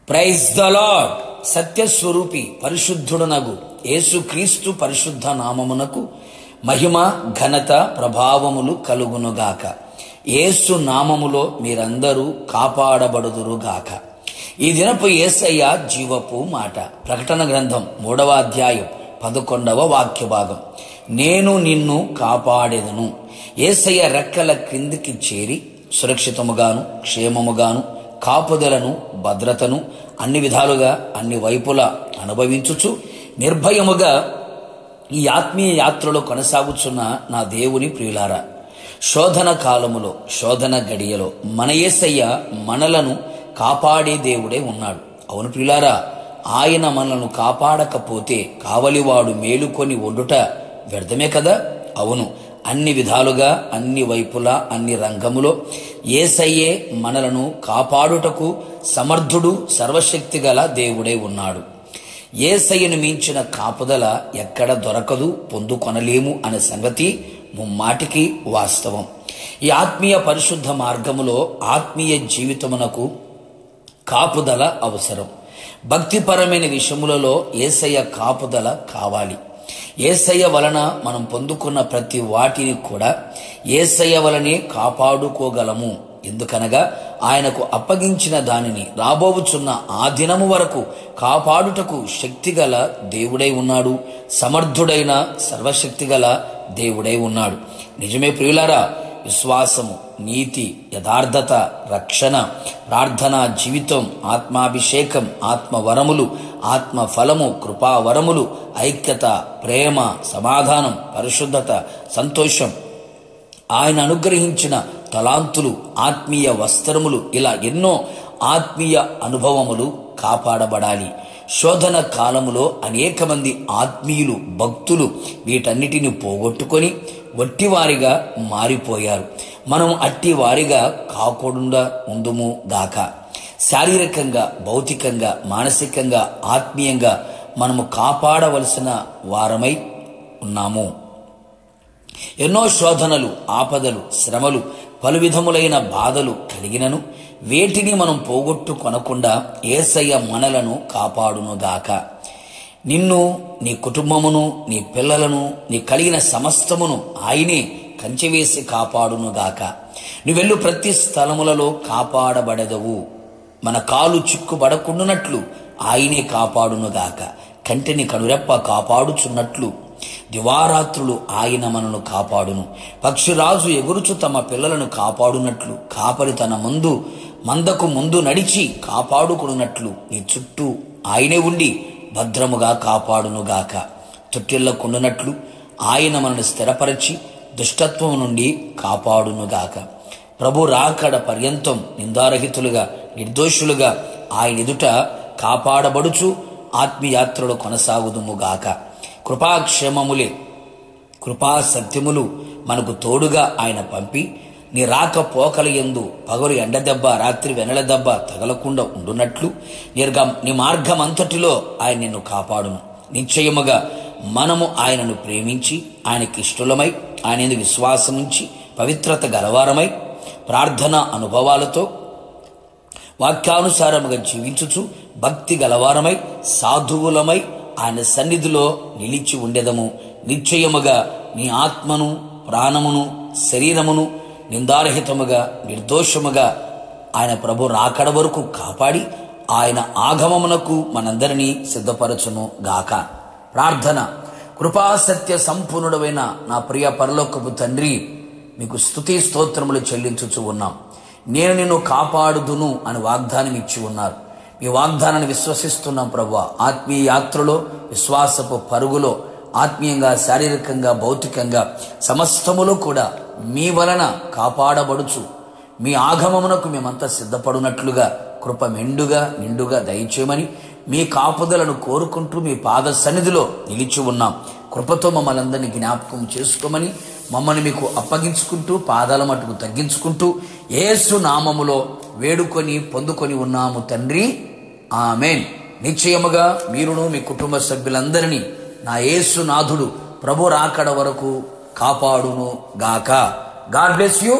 Praise the Lord. సత్యస్వరూపి పరిశుద్ధుడనగు యేసుక్రీస్తు పరిశుద్ధ నామమునకు మహిమ ఘనత ప్రభావములు కలుగునుగాక. యేసు నామములో మీరందరూ కాపాడబడుదురుగాక. ఈ దినపు యేసయ్య జీవపు మాట. ప్రకటన గ్రంథం 3వ అధ్యాయం 11వ వాక్య భాగం. నేను నిన్ను కాపాడెదను. యేసయ్య రెక్కల క్రిందికి చేరి సురక్షితముగాను క్షేమముగాను కాపుదలను భద్రతను అన్ని విధాలుగా అన్ని వైపులా అనుభవించుచు నిర్భయముగా ఈ ఆత్మీయ యాత్రలో కొనసాగుచున్న నా దేవుని ప్రియులారా, శోధన కాలములో శోధన గడియలో మన యేసయ్య మనలను కాపాడే దేవుడే ఉన్నాడు. అవును ప్రియులారా, ఆయన మనలను కాపాడకపోతే కావలివాడు మేలుకొని వండుట వ్యర్థమే కదా. అవును, అన్ని విధాలుగా అన్ని వైపులా అన్ని రంగములో యేసయ్యే మనలను కాపాడుటకు సమర్థుడు సర్వశక్తి గల దేవుడే ఉన్నాడు. యేసయ్యను మించిన కాపుదల ఎక్కడ దొరకదు, పొందుకొనలేము అనే సంగతి ముమ్మాటికి వాస్తవం. ఈ ఆత్మీయ పరిశుద్ధ మార్గములో ఆత్మీయ జీవితమునకు కాపుదల అవసరం. భక్తిపరమైన విషయములలో యేసయ్య కాపుదల కావాలి. యేసయ్య వలన మనం పొందుకున్న ప్రతి వాటిని కూడా యేసయ్య వలనే కాపాడుకోగలము. ఎందుకనగా ఆయనకు అప్పగించిన దానిని రాబోవుచున్న ఆ దినము వరకు కాపాడుటకు శక్తిగల దేవుడై ఉన్నాడు. సమర్థుడైన సర్వశక్తిగల దేవుడై ఉన్నాడు. నిజమే ప్రియులారా, విశ్వాసము, నీతి, యథార్థత, రక్షణ, ప్రార్థనా జీవితం, ఆత్మాభిషేకం, ఆత్మవరములు, ఆత్మఫలము, కృపావరములు, ఐక్యత, ప్రేమ, సమాధానం, పరిశుద్ధత, సంతోషం, ఆయన అనుగ్రహించిన తలాంతులు, ఆత్మీయ వస్త్రములు, ఇలా ఎన్నో ఆత్మీయ అనుభవములు కాపాడబడాలి. శోధన కాలములో అనేక మంది ఆత్మీయులు భక్తులు వీటన్నిటిని పోగొట్టుకొని వట్టివారిగా మారిపోయారు. మనం అట్టివారిగా కాకుండా ఉందుము గాక. శారీరకంగా, భౌతికంగా, మానసికంగా, ఆత్మీయంగా మనము కాపాడవలసిన వారమై ఉన్నాము. ఎన్నో శోధనలు, ఆపదలు, శ్రమలు, పలు విధములైన బాధలు కలిగినను వేటిని మనం పోగొట్టుకొనకుండా యేసయ్య మనలను కాపాడునుగాక. నిన్ను, నీ కుటుంబమును, నీ పిల్లలను, నీ కలిగిన సమస్తమును ఆయనే కంచెవేసి కాపాడునుగాక. నువ్వెళ్ళు ప్రతి స్థలములలో కాపాడబడదవు. మన కాలు చిక్కుబడకుండునట్లు ఆయనే కాపాడునుగాక. కంటిని కనురెప్ప కాపాడుచున్నట్లు దివారాత్రులు ఆయన మనను కాపాడును. పక్షిరాజు ఎగురుచు తమ పిల్లలను కాపాడునట్లు కాపరి తన మందకు ముందు నడిచి కాపాడుకున్నట్లు నీ చుట్టూ ఆయనే ఉండి భద్రముగా కాపాడునుగాక. తొట్టిల్లకుండునట్లు ఆయన మనను స్థిరపరచి దుష్టత్వం నుండి కాపాడునుగాక. ప్రభు రాకడ పర్యంతం నిందారహితులుగా నిర్దోషులుగా ఆయన ఎదుట కాపాడబడుచు ఆత్మీయాత్రలో కొనసాగుదుముగాక. కృపాక్షేమములే, కృపా సత్యములు మనకు తోడుగా ఆయన పంపి నీ రాకపోకల యందు పగలు ఎండదెబ్బ రాత్రి వెనల దెబ్బ తగలకుండా ఉండునట్లు నీ మార్గమంతటిలో ఆయన నిన్ను కాపాడును. నిశ్చయముగా మనము ఆయనను ప్రేమించి ఆయనకి ఇష్టలమై ఆయన విశ్వాసముంచి పవిత్రత గలవారమై ప్రార్థనా అనుభవాలతో వాక్యానుసారముగా జీవించుచు భక్తి గలవారమై సాధువులమై ఆయన సన్నిధిలో నిలిచి ఉండెదము. నిశ్చయముగా నీ ఆత్మను, ప్రాణమును, శరీరమును నిందారహితముగా నిర్దోషముగా ఆయన ప్రభు రాకడ వరకు కాపాడి ఆయన ఆగమమునకు మనందరినీ సిద్ధపరచును గాక. ప్రార్థన. కృపాసత్య సంపూర్ణుడైన నా ప్రియ పరలోకపు తండ్రి, మీకు స్తుతి స్తోత్రములు చెల్లించుచు ఉన్నాం. నేను నిన్ను కాపాడుదును అని వాగ్దానం ఇచ్చి ఉన్నారు. ఈ వాగ్దానాన్ని విశ్వసిస్తున్నాం ప్రభువా. ఆత్మీయ యాత్రలో, విశ్వాసపు పరుగులో, ఆత్మీయంగా, శారీరకంగా, భౌతికంగా సమస్తములో కూడా మీ వలన కాపాడబడుచు మీ ఆగమమునకు మేమంతా సిద్ధపడునట్లుగా కృప నిండుగా దయచేయమని మీ కాపుదలను కోరుకుంటూ మీ పాద సన్నిధిలో నిలిచి ఉన్నాం. కృపతో మమ్మల్ని అందరినీ జ్ఞాపకం చేసుకోమని మమ్మల్ని మీకు అప్పగించుకుంటూ పాదాల మట్టుకు తగ్గించుకుంటూ యేసు నామములో వేడుకొని పొందుకొని ఉన్నాము తండ్రి, ఆమేన్. నిశ్చయముగా మీరును మీ కుటుంబ సభ్యులందరినీ నా యేసు నాథుడు ప్రభు రాకడ వరకు కాపాడును గాక. God bless you.